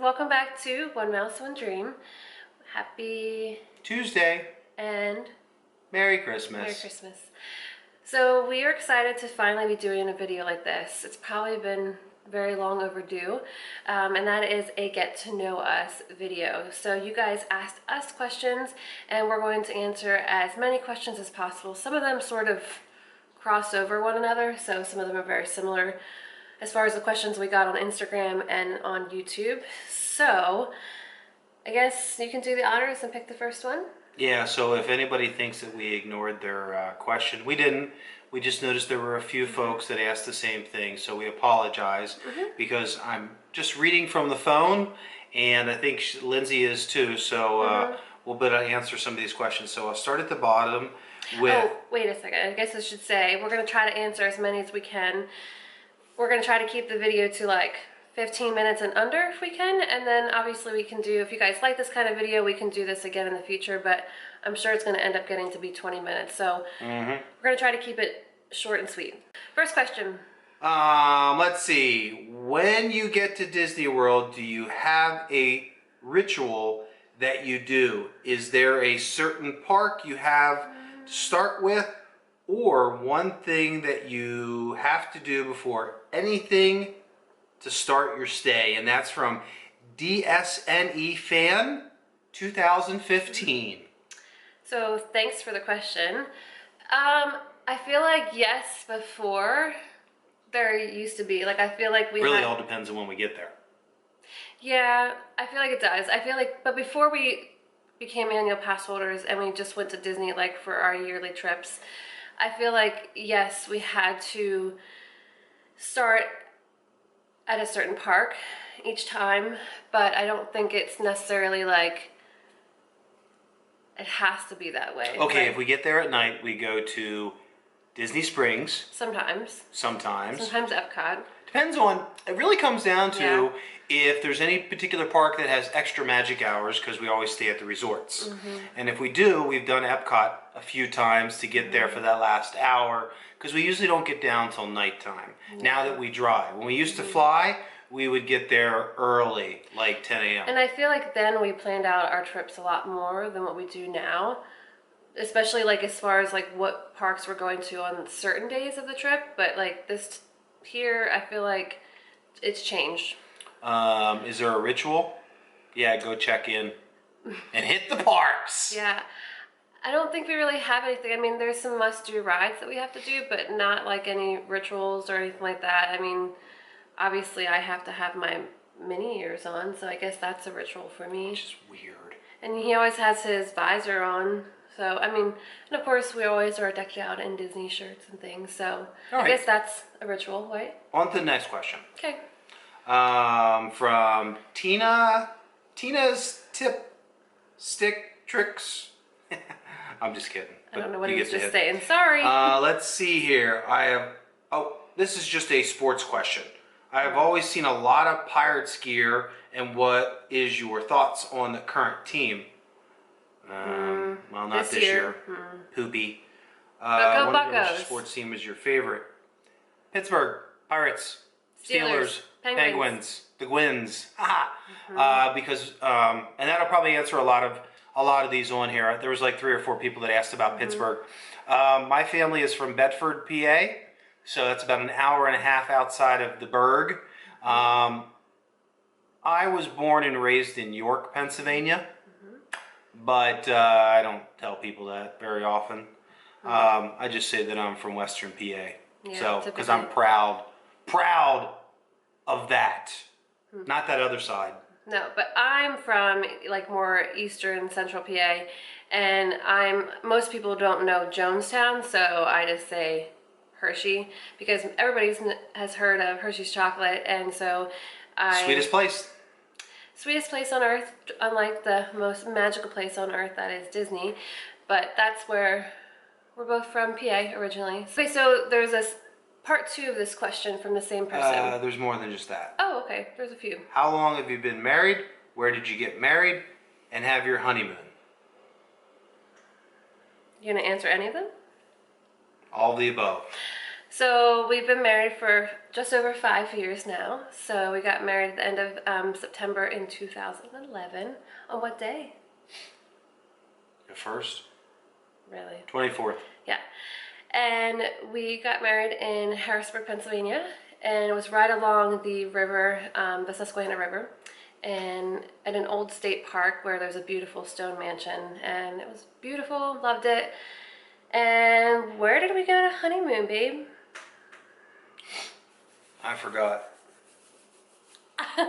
welcome back to One Mouse, One Dream. Happy Tuesday and Merry Christmas. Merry Christmas. So we are excited to finally be doing a video like this. It's probably been very long overdue, and that is a get to know us video. So you guys asked us questions and we're going to answer as many questions as possible. Some of them sort of cross over one another, so some of them are very similar as far as the questions we got on Instagram and on YouTube. So I guess you can do the honors and pick the first one. Yeah, so if anybody thinks that we ignored their question, we didn't. We just noticed there were a few folks that asked the same thing, so we apologize because I'm just reading from the phone, and I think Lindsay is too, so we'll better answer some of these questions. So I'll start at the bottom with... Oh, wait a second. I guess I should say we're going to try to answer as many as we can. We're going to try to keep the video to like 15 minutes and under if we can, and then obviously we can do, if you guys like this kind of video, we can do this again in the future, but I'm sure it's going to end up getting to be 20 minutes, so we're going to try to keep it short and sweet. First question. Let's see. When you get to Disney World, do you have a ritual that you do? Is there a certain park you have to start with, or one thing that you have to do before anything to start your stay? And that's from DSNE Fan 2015. So thanks for the question. I feel like yes, before there used to be. Like I feel like we really all depends on when we get there. Yeah, I feel like it does. I feel like, but before we became annual pass holders and we just went to Disney like for our yearly trips, I feel like yes, we had to start at a certain park each time, but I don't think it's necessarily like it has to be that way. Okay, like, if we get there at night, we go to Disney Springs. Sometimes Epcot. Depends on, it really comes down to if there's any particular park that has extra magic hours, because we always stay at the resorts. And if we do, we've done Epcot a few times to get there for that last hour, because we usually don't get down till nighttime. Now that we drive. When we used to fly, we would get there early, like 10 a.m. And I feel like then we planned out our trips a lot more than what we do now. Especially like as far as like what parks we're going to on certain days of the trip. But like this here, I feel like it's changed. Is there a ritual? Yeah, go check in and hit the parks. Yeah. I don't think we really have anything. I mean, there's some must-do rides that we have to do, but not like any rituals or anything like that. I mean, obviously I have to have my mini ears on, so I guess that's a ritual for me. Which is weird. And he always has his visor on. So, I mean, and of course we always are decked out in Disney shirts and things, so I guess that's a ritual, right? On to the next question. Okay. From Tina's Tip Stick Tricks. I'm just kidding. I don't know what he was just saying. Sorry. Let's see here. This is just a sports question. I have always seen a lot of Pirates gear, and what is your thoughts on the current team? Well, not this year. Poopy. Go What Buccos. sports team is your favorite? Pittsburgh Pirates, Steelers, Penguins, the Gwins. Because and that'll probably answer a lot of these on here. There was like 3 or 4 people that asked about Pittsburgh. My family is from Bedford, PA, so that's about an hour and a half outside of the Burgh. I was born and raised in York, Pennsylvania, but I don't tell people that very often. I just say that I'm from Western PA, so because I'm proud of that, not that other side. No, but I'm from like more eastern central PA, and most people don't know Jonestown, so I just say Hershey because everybody has heard of Hershey's chocolate, and so Sweetest place on earth, unlike the most magical place on earth that is Disney, but that's where we're both from, PA originally. Okay, so there's a part 2 of this question from the same person. There's more than just that. Oh, okay. There's a few. How long have you been married? Where did you get married? And have your honeymoon? You gonna answer any of them? All of the above. So we've been married for just over 5 years now. So we got married at the end of September in 2011. On what day? The first? Really? 24th. Yeah. And we got married in Harrisburg, Pennsylvania. And it was right along the river, the Susquehanna River. And at an old state park where there's a beautiful stone mansion. And it was beautiful, loved it. And where did we go to honeymoon, babe? I forgot.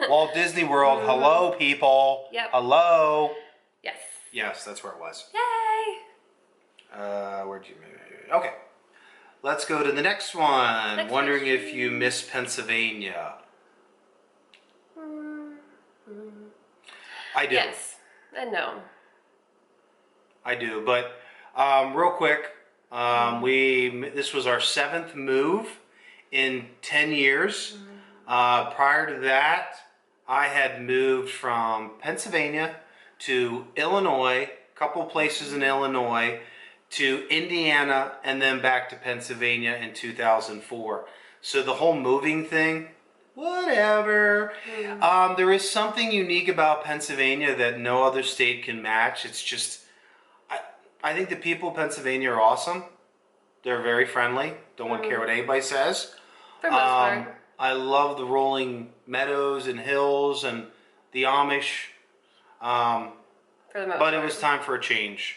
Walt Disney World. Hello, people. Yep. Hello. Yes. Yes, that's where it was. Yay! Where'd you move? Okay. Let's go to the next one. Next Wondering question. if you miss Pennsylvania. I do. Yes and no. I do, but real quick, this was our 7th move in 10 years. Prior to that, I had moved from Pennsylvania to Illinois, a couple places in Illinois, to Indiana, and then back to Pennsylvania in 2004. So the whole moving thing, whatever. There is something unique about Pennsylvania that no other state can match. It's just, I think the people of Pennsylvania are awesome. They're very friendly. Don't care what anybody says. For the most part. I love the rolling meadows and hills and the Amish. For the most But part. it was time for a change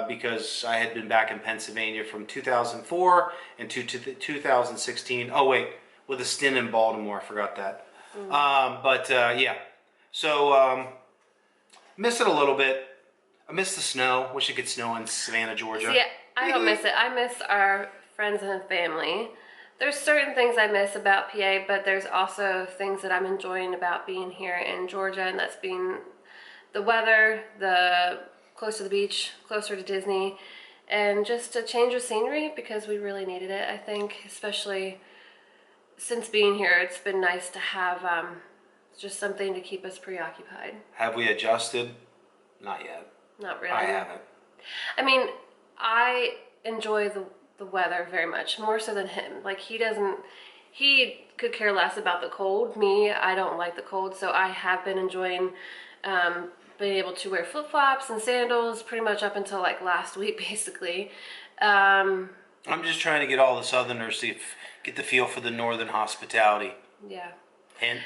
because I had been back in Pennsylvania from 2004 and to 2016. Oh, wait, with a stint in Baltimore. I forgot that. Yeah. So miss it a little bit. I miss the snow. Wish it could snow in Savannah, Georgia. See, I don't miss it. I miss our friends and family. There's certain things I miss about PA, but there's also things that I'm enjoying about being here in Georgia, and that's being the weather, the close to the beach, closer to Disney, and just a change of scenery because we really needed it, I think, especially since being here. It's been nice to have just something to keep us preoccupied. Have we adjusted? Not yet. Not really. I haven't. I mean, I enjoy the weather very much, more so than him. Like, he could care less about the cold. Me, I don't like the cold, so I have been enjoying being able to wear flip-flops and sandals pretty much up until like last week, basically. I'm just trying to get all the Southerners to get the feel for the Northern hospitality. Yeah. Hint.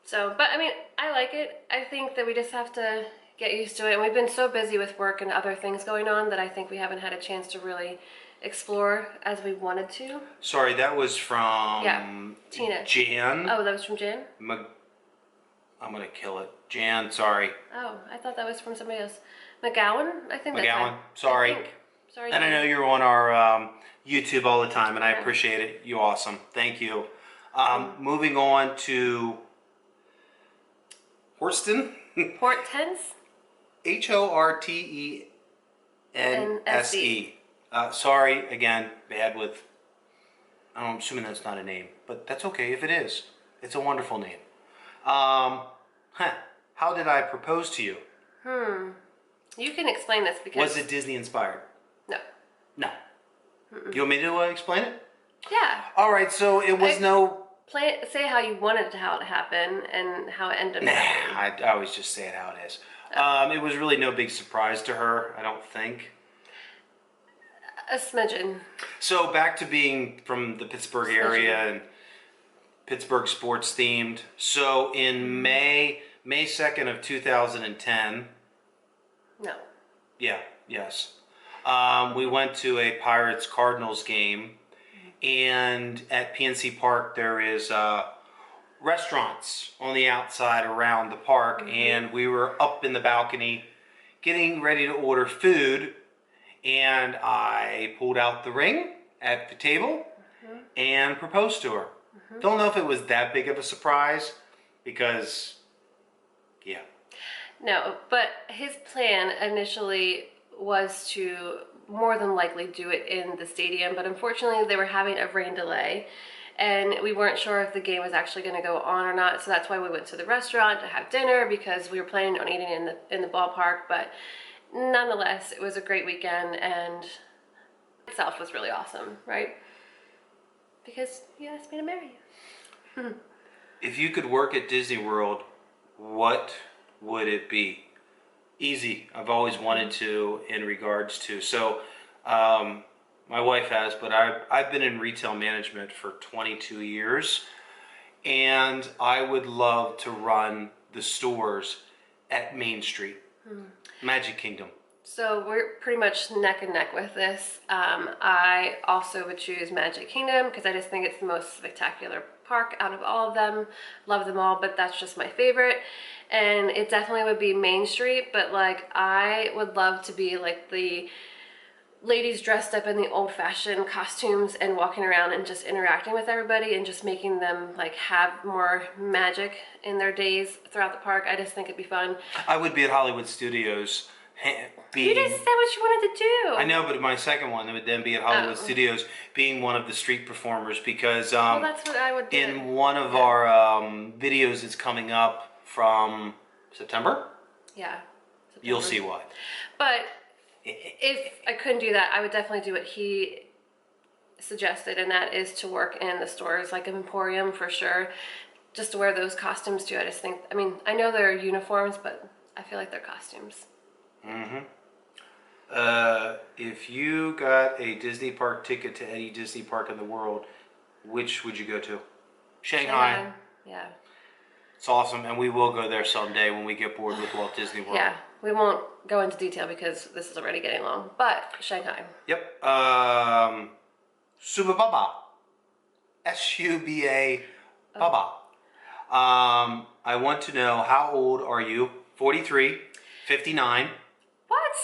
So, but I mean, I like it. I think that we just have to get used to it. And we've been so busy with work and other things going on that I think we haven't had a chance to really explore as we wanted to. Sorry, that was from Tina. Jan. Oh, that was from Jan? I'm going to kill it. Jan, sorry. Oh, I thought that was from somebody else. McGowan? I think that's McGowan, right. sorry. Sorry. And I know you're on our YouTube all the time, and I appreciate it. You're awesome. Thank you. Moving on to Horston. Hortense? Hortense. Sorry, again, bad with, I'm assuming that's not a name, but that's okay if it is. It's a wonderful name. How did I propose to you? You can explain this because... Was it Disney inspired? No. No. You want me to explain it? Yeah. All right, so it was Say how you wanted how it happened and how it ended up happening. I always just say it how it is. It was really no big surprise to her, I don't think. A smidgen. So back to being from the Pittsburgh area and Pittsburgh sports themed. So in May 2nd of 2010. No. Yeah, yes. We went to a Pirates-Cardinals game, and at PNC Park there is restaurants on the outside around the park, and we were up in the balcony getting ready to order food, and I pulled out the ring at the table and proposed to her. Don't know if it was that big of a surprise because, yeah. No, but his plan initially was to more than likely do it in the stadium, but unfortunately they were having a rain delay and we weren't sure if the game was actually going to go on or not, so that's why we went to the restaurant to have dinner because we were planning on eating in the ballpark. But nonetheless, it was a great weekend and itself was really awesome, right? Because you asked me to marry you. If you could work at Disney World, what would it be? Easy. I've always wanted to in regards to. So, my wife has, but I've been in retail management for 22 years, and I would love to run the stores at Main Street, Magic Kingdom. So we're pretty much neck and neck with this. I also would choose Magic Kingdom because I just think it's the most spectacular park out of all of them. Love them all, but that's just my favorite. And it definitely would be Main Street, but like I would love to be like the ladies dressed up in the old-fashioned costumes and walking around and just interacting with everybody and just making them like have more magic in their days throughout the park. I just think it'd be fun. I would be at Hollywood Studios. You just said what you wanted to do. I know, but my second one would then be at Hollywood Studios, being one of the street performers, because well, that's what I would do. in one of our videos that's coming up from September, yeah, you'll see why. But if I couldn't do that, I would definitely do what he suggested, and that is to work in the stores, like an Emporium for sure, just to wear those costumes too. I just think, I mean, I know they're uniforms, but I feel like they're costumes. If you got a Disney park ticket to any Disney park in the world, which would you go to? Shanghai. Yeah. It's awesome, and we will go there someday when we get bored with Walt Disney World. Yeah, we won't go into detail because this is already getting long, but Shanghai. Yep. Subaba. S-U-B-A Baba. I want to know, how old are you? 43, 59. What?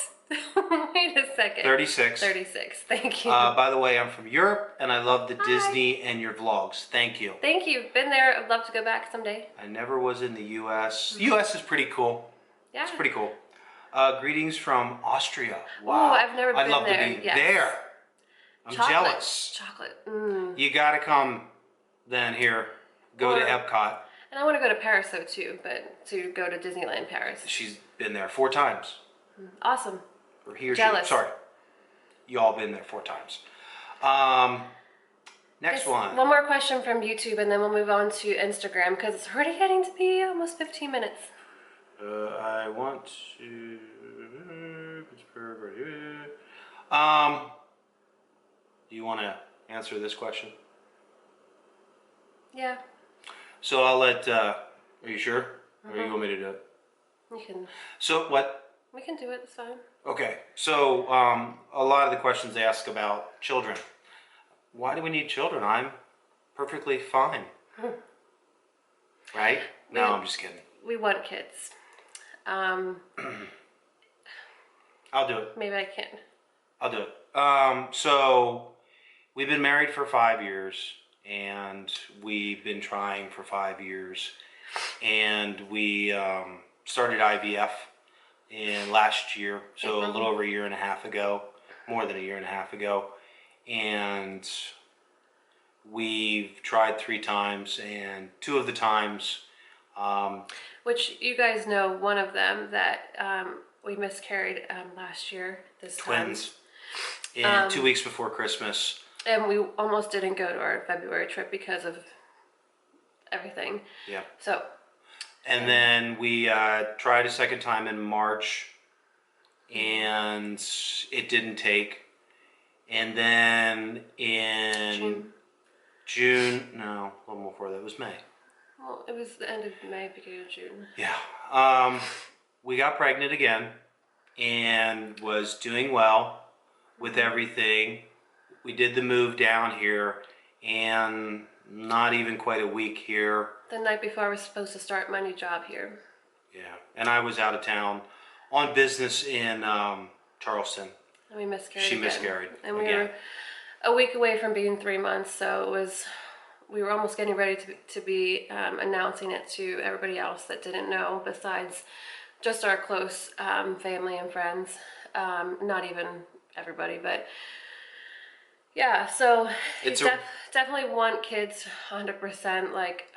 Wait a second. 36. 36, thank you. By the way, I'm from Europe, and I love the Disney and your vlogs. Thank you. Thank you. Been there. I'd love to go back someday. I never was in the U.S. The U.S. is pretty cool. Yeah. It's pretty cool. Greetings from Austria. Wow. Oh, I've never been I'd love there. to be there. I'm jealous. Chocolate. You gotta come then here. Go to Epcot. And I want to go to Paris though too, but to go to Disneyland Paris. She's been there 4 times. Awesome. Or he or Jealous. she. Sorry. You all been there 4 times. Next one. One more question from YouTube, and then we'll move on to Instagram because it's already getting to be almost 15 minutes. I want to. Do you want to answer this question? Yeah. So I'll let. Are you sure? Or you want me to do it? You can. So what? We can do it. It's fine. Okay. So a lot of the questions ask about children. Why do we need children? I'm perfectly fine. Right? No, I'm just kidding. We want kids. I'll do it. Maybe I can. I'll do it. So we've been married for 5 years, and we've been trying for 5 years, and we started IVF in last year, so a little over a year and a half ago, more than a year and a half ago, and we've tried 3 times, and 2 of the times, which you guys know, one of them that we miscarried last year. This twins, and 2 weeks before Christmas. And we almost didn't go to our February trip because of everything. Yeah. So. And then we tried a second time in March, and it didn't take. And then in June, no, a little before that, it was May. Well, it was the end of May, beginning of June. Yeah. We got pregnant again and was doing well with everything. We did the move down here, and not even quite a week here. The night before I was supposed to start my new job here. Yeah, and I was out of town on business in Charleston. And we miscarried. She miscarried. And we were a week away from being 3 months, so we were almost getting ready to be announcing it to everybody else that didn't know, besides just our close family and friends. Not even everybody, but yeah, so definitely want kids 100%. Like,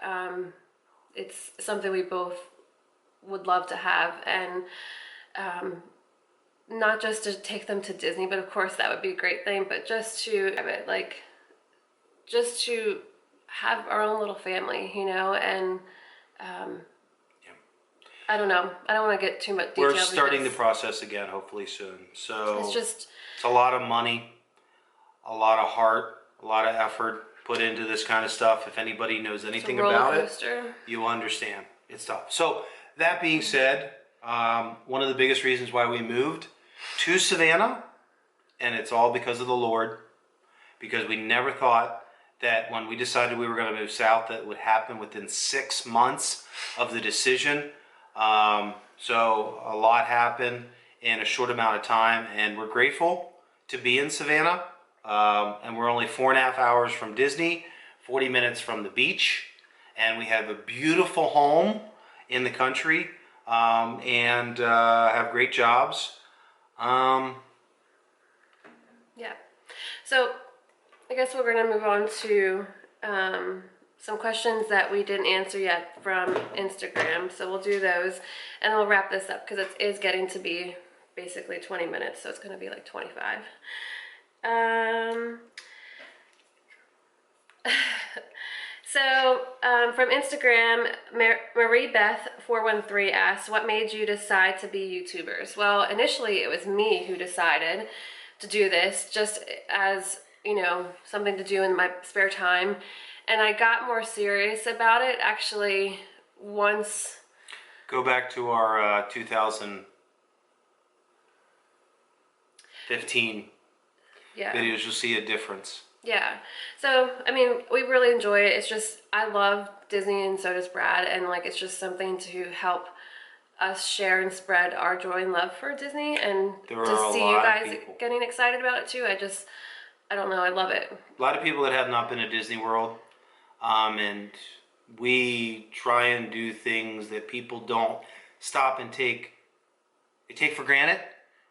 it's something we both would love to have, and not just to take them to Disney, but of course that would be a great thing, but just to have it, like, just to have our own little family, you know, and I don't know. I don't want to get too much detail. We're starting the process again, hopefully soon. So it's a lot of money, a lot of heart, a lot of effort put into this kind of stuff. If anybody knows anything about it, you'll understand. It's tough. So that being said, one of the biggest reasons why we moved to Savannah, and it's all because of the Lord, because we never thought that when we decided we were going to move south, that it would happen within 6 months of the decision. So a lot happened in a short amount of time, and we're grateful to be in Savannah. And we're only 4.5 hours from Disney, 40 minutes from the beach, and we have a beautiful home in the country, and have great jobs. Yeah. So I guess we're going to move on to some questions that we didn't answer yet from Instagram. So we'll do those, and we'll wrap this up because it is getting to be basically 20 minutes, so it's going to be like 25. So from Instagram, Marie Beth 413 asks, what made you decide to be YouTubers? Well, initially it was me who decided to do this, just as, you know, something to do in my spare time. And I got more serious about it actually once. Go back to our 2015 videos, you'll see a difference. Yeah. So, I mean, we really enjoy it. It's just, I love Disney and so does Brad. And like, it's just something to help us share and spread our joy and love for Disney. And to see you guys getting excited about it too. I don't know. I love it. A lot of people that have not been to Disney World. And we try and do things that people don't stop and take for granted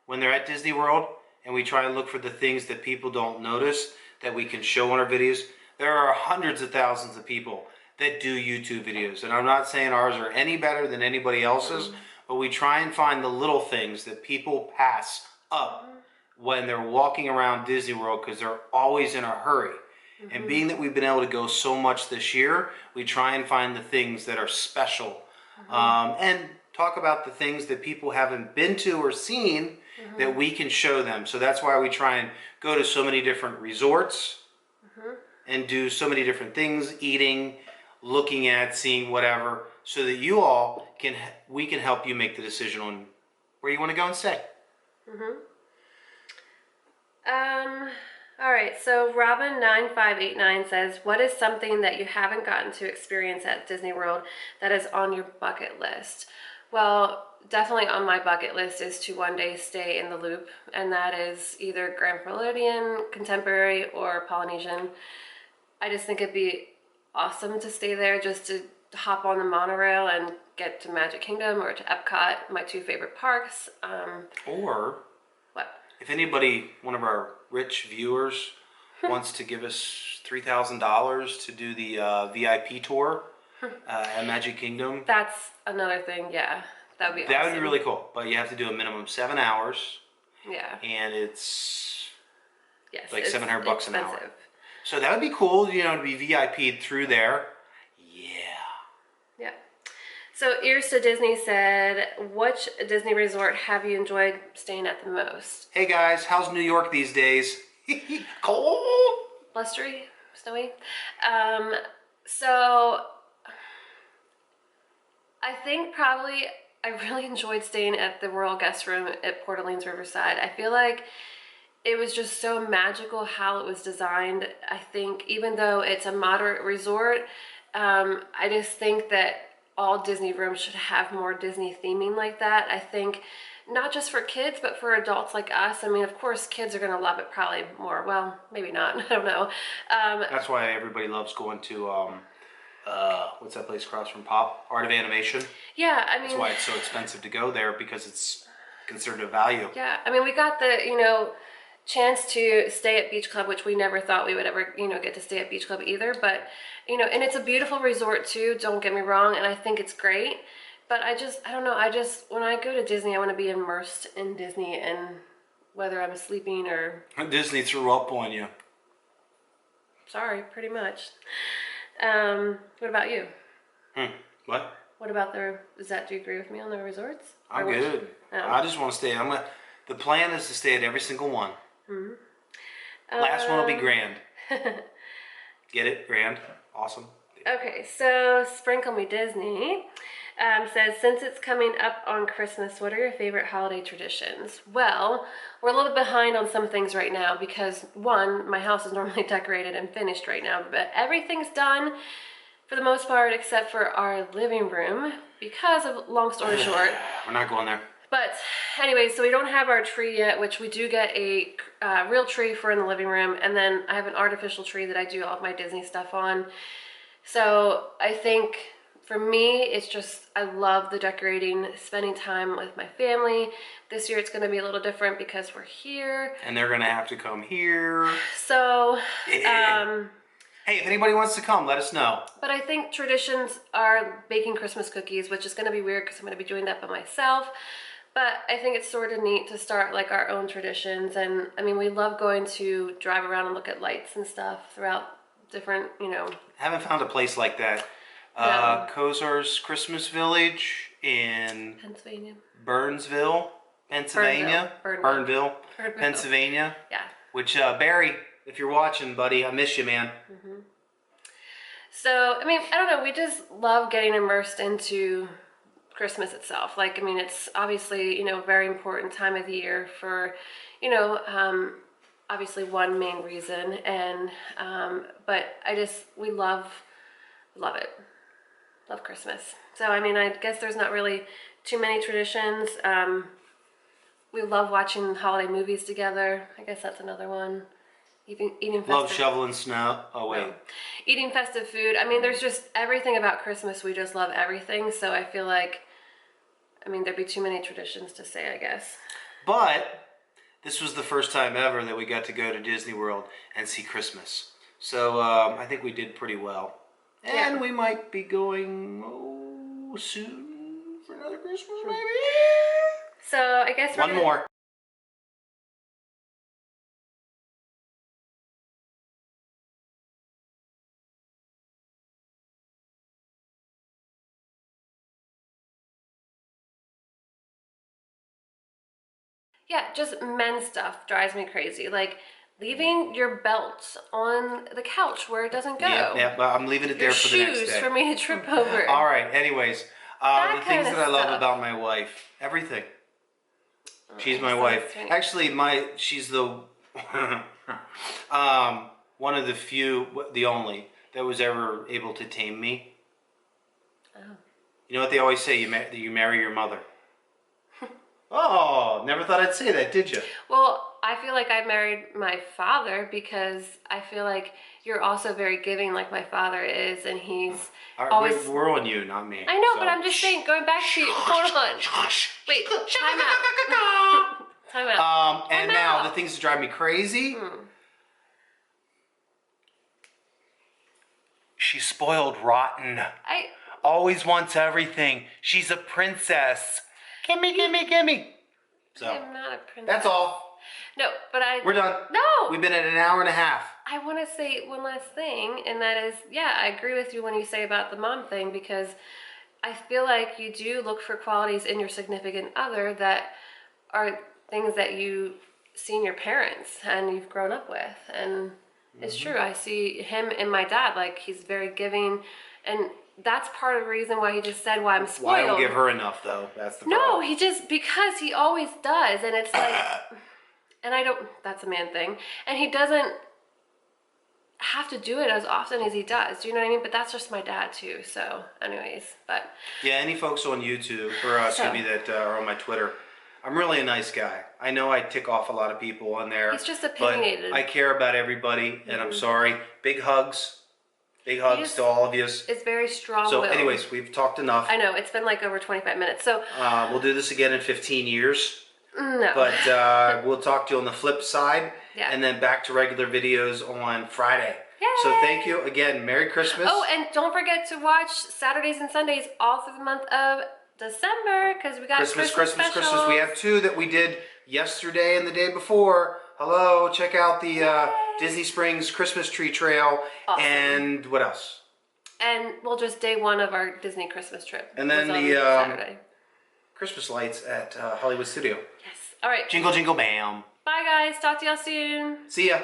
when they're at Disney World. And we try and look for the things that people don't notice that we can show on our videos. There are hundreds of thousands of people that do YouTube videos. And I'm not saying ours are any better than anybody else's, but we try and find the little things that people pass up when they're walking around Disney World because they're always in a hurry. And being that we've been able to go so much this year, we try and find the things that are special. And talk about the things that people haven't been to or seen that we can show them. So that's why we try and go to so many different resorts and do so many different things, eating, looking at, seeing whatever, so that you all we can help you make the decision on where you want to go and stay. All right, so Robin9589 says, what is something that you haven't gotten to experience at Disney World that is on your bucket list? Well, definitely on my bucket list is to one day stay in the Loop, and that is either Grand Floridian, Contemporary, or Polynesian. I just think it'd be awesome to stay there, just to hop on the monorail and get to Magic Kingdom or to Epcot, my two favorite parks. Or what? If anybody, one of our rich viewers, wants to give us $3,000 to do the VIP tour at Magic Kingdom. That's another thing, yeah. That would be awesome. That would be really cool, but you have to do a minimum 7 hours. Yeah. And it's like it's $700 expensive. an hour. So that would be cool, you know, to be VIP'd through there. Yeah. So Ears to Disney said, which Disney resort have you enjoyed staying at the most? Hey guys, how's New York these days? Cold? Blustery? Snowy? So I think probably I really enjoyed staying at the Royal Guest Room at Port Orleans Riverside. I feel like it was just so magical how it was designed. I think even though it's a moderate resort, I just think that all Disney rooms should have more Disney theming like that. I think not just for kids, but for adults like us. I mean, of course, kids are going to love it probably more. Well, maybe not. I don't know. That's why everybody loves going to, what's that place across from Pop? Art of Animation. Yeah, I mean... That's why it's so expensive to go there, because it's considered a value. Yeah, I mean, we got the, you know, chance to stay at Beach Club, which we never thought we would ever, you know, get to stay at Beach Club either. But, you know, and it's a beautiful resort too, don't get me wrong, and I think it's great. But I don't know, when I go to Disney, I want to be immersed in Disney, and whether I'm sleeping or... Disney threw up on you. Sorry, pretty much. What about you? What? What about do you agree with me on the resorts? I'm good. I just want to stay. The plan is to stay at every single one. Last one will be grand. Get it? Grand. Awesome. Okay, so Sprinkle Me Disney says, since it's coming up on Christmas, what are your favorite holiday traditions? Well, we're a little behind on some things right now because, one, my house is normally decorated and finished right now, but everything's done for the most part except for our living room because of, long story short. We're not going there. But anyway, so we don't have our tree yet, which we do get a real tree for in the living room, and then I have an artificial tree that I do all of my Disney stuff on. So I think for me, it's just, I love the decorating, spending time with my family. This year it's going to be a little different because we're here. And they're going to have to come here. So, hey, if anybody wants to come, let us know. But I think traditions are baking Christmas cookies, which is going to be weird because I'm going to be doing that by myself. But I think it's sort of neat to start like our own traditions. And I mean, we love going to drive around and look at lights and stuff throughout different, Haven't found a place like that. No. Kozar's Christmas Village in Pennsylvania. Burnsville, Pennsylvania. Burnville, Pennsylvania. Yeah. Which, Barry, if you're watching, buddy, I miss you, man. So, I mean, I don't know. We just love getting immersed into Christmas itself. Like, I mean, it's obviously, a very important time of the year for, obviously one main reason. And, but we love it. Love Christmas. So, I mean, I guess there's not really too many traditions. We love watching holiday movies together. I guess that's another one. Eating festive. Love shoveling snow. Oh, wait. No. Eating festive food. I mean, there's just everything about Christmas. We just love everything. So I feel like, there'd be too many traditions to say, I guess. But this was the first time ever that we got to go to Disney World and see Christmas. So I think we did pretty well. And we might be going soon for another Christmas, maybe? So I guess one more. Yeah, just men's stuff drives me crazy. Like leaving your belt on the couch where it doesn't go. Yeah, but I'm leaving it there for the next day. Shoes for me to trip over. All right, anyways. The things that I love stuff. about my wife. Everything. She's my so wife. sweet. Actually, she's the one of the few, the only, that was ever able to tame me. Oh. You know what they always say? You marry your mother. Oh, never thought I'd say that, did you? Well, I feel like I married my father because I feel like you're also very giving like my father is, and he's always... We're on you, not me. I know, but I'm just saying, going back to... Hold on. Wait, time out. Time out. And now, the things that drive me crazy... She's spoiled rotten. Always wants everything. She's a princess. Gimme. So, I'm not a princess. that's all. No, but We're done. No! We've been at an hour and a half. I want to say one last thing, and that is, I agree with you when you say about the mom thing, because I feel like you do look for qualities in your significant other that are things that you see in your parents and you've grown up with. And it's true. I see him in my dad. Like, he's very giving, and that's part of the reason why he just said why I'm spoiled. Well, I don't give her enough, though. That's the problem. No, because he always does, and it's like, and I don't, that's a man thing, and he doesn't have to do it as often as he does, do you know what I mean? But that's just my dad, too, so anyways, but. Yeah, any folks on YouTube, or excuse me, that are on my Twitter, I'm really a nice guy. I know I tick off a lot of people on there. He's just opinionated. But I care about everybody, and I'm sorry. Big hugs. Big hugs to all of you. It's very strong. So anyways, we've talked enough. I know, it's been like over 25 minutes. So we'll do this again in 15 years. No. But we'll talk to you on the flip side. Yeah. And then back to regular videos on Friday. Yay! So thank you again. Merry Christmas. Oh, and don't forget to watch Saturdays and Sundays all through the month of December, because we got Christmas specials. We have two that we did yesterday and the day before. Hello, check out the Disney Springs Christmas Tree Trail. Awesome. And what else? And well, just day one of our Disney Christmas trip. And then was on the Saturday. Christmas lights at Hollywood Studio. Yes. All right. Jingle, jingle, bam. Bye, guys. Talk to y'all soon. See ya.